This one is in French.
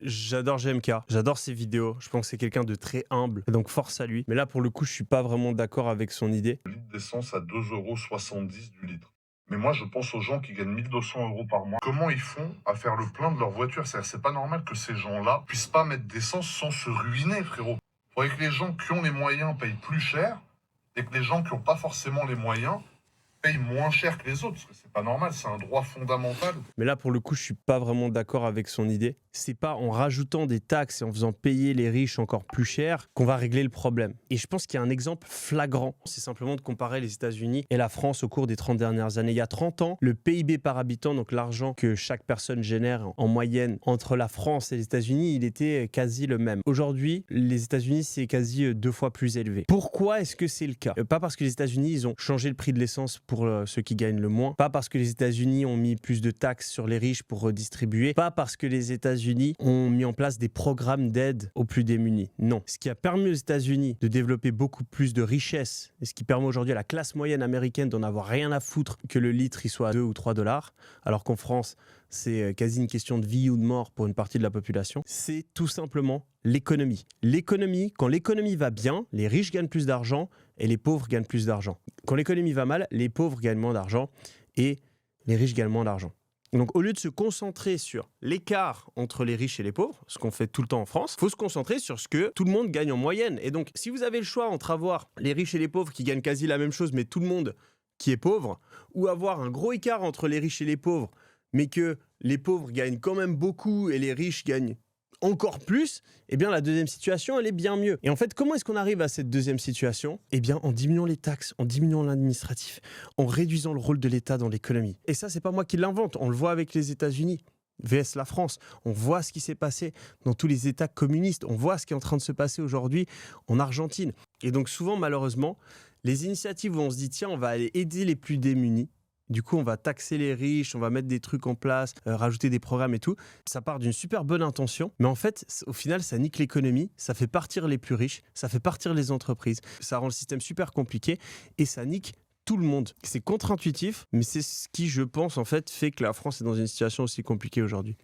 J'adore GMK, j'adore ses vidéos, je pense que c'est quelqu'un de très humble, et donc force à lui. Mais là, pour le coup, je suis pas vraiment d'accord avec son idée. Le litre d'essence à 2,70 € du litre. Mais moi, je pense aux gens qui gagnent 1 200 € par mois. Comment ils font à faire le plein de leur voiture? C'est pas normal que ces gens-là puissent pas mettre d'essence sans se ruiner, frérot. Faudrait que les gens qui ont les moyens payent plus cher et que les gens qui n'ont pas forcément les moyens payent moins cher que les autres. Parce que c'est pas normal, c'est un droit fondamental. Mais là, pour le coup, je suis pas vraiment d'accord avec son idée. C'est pas en rajoutant des taxes et en faisant payer les riches encore plus cher qu'on va régler le problème. Et je pense qu'il y a un exemple flagrant. C'est simplement de comparer les États-Unis et la France au cours des 30 dernières années. Il y a 30 ans, le PIB par habitant, donc l'argent que chaque personne génère en moyenne entre la France et les États-Unis, il était quasi le même. Aujourd'hui, les États-Unis, c'est quasi 2 fois plus élevé. Pourquoi est-ce que c'est le cas? Pas parce que les États-Unis, ils ont changé le prix de l'essence pour ceux qui gagnent le moins. Pas parce que les États-Unis ont mis plus de taxes sur les riches pour redistribuer. Pas parce que les États-Unis ont mis en place des programmes d'aide aux plus démunis. Non. Ce qui a permis aux États-Unis de développer beaucoup plus de richesses et ce qui permet aujourd'hui à la classe moyenne américaine d'en avoir rien à foutre que le litre il soit à 2 ou 3 dollars, alors qu'en France, c'est quasi une question de vie ou de mort pour une partie de la population, c'est tout simplement l'économie. L'économie, quand l'économie va bien, les riches gagnent plus d'argent et les pauvres gagnent plus d'argent. Quand l'économie va mal, les pauvres gagnent moins d'argent et les riches gagnent moins d'argent. Donc au lieu de se concentrer sur l'écart entre les riches et les pauvres, ce qu'on fait tout le temps en France, il faut se concentrer sur ce que tout le monde gagne en moyenne. Et donc si vous avez le choix entre avoir les riches et les pauvres qui gagnent quasi la même chose, mais tout le monde qui est pauvre, ou avoir un gros écart entre les riches et les pauvres, mais que les pauvres gagnent quand même beaucoup et les riches gagnent encore plus, eh bien la deuxième situation, elle est bien mieux. Et en fait, comment est-ce qu'on arrive à cette deuxième situation? Eh bien en diminuant les taxes, en diminuant l'administratif, en réduisant le rôle de l'État dans l'économie. Et ça, c'est pas moi qui l'invente, on le voit avec les États-Unis. VS la France, on voit ce qui s'est passé dans tous les États communistes, on voit ce qui est en train de se passer aujourd'hui en Argentine. Et donc souvent, malheureusement, les initiatives où on se dit tiens, on va aller aider les plus démunis, du coup, on va taxer les riches, on va mettre des trucs en place, rajouter des programmes et tout. Ça part d'une super bonne intention, mais en fait, au final, ça nique l'économie, ça fait partir les plus riches, ça fait partir les entreprises, ça rend le système super compliqué et ça nique tout le monde. C'est contre-intuitif, mais c'est ce qui, je pense, en fait, fait que la France est dans une situation aussi compliquée aujourd'hui.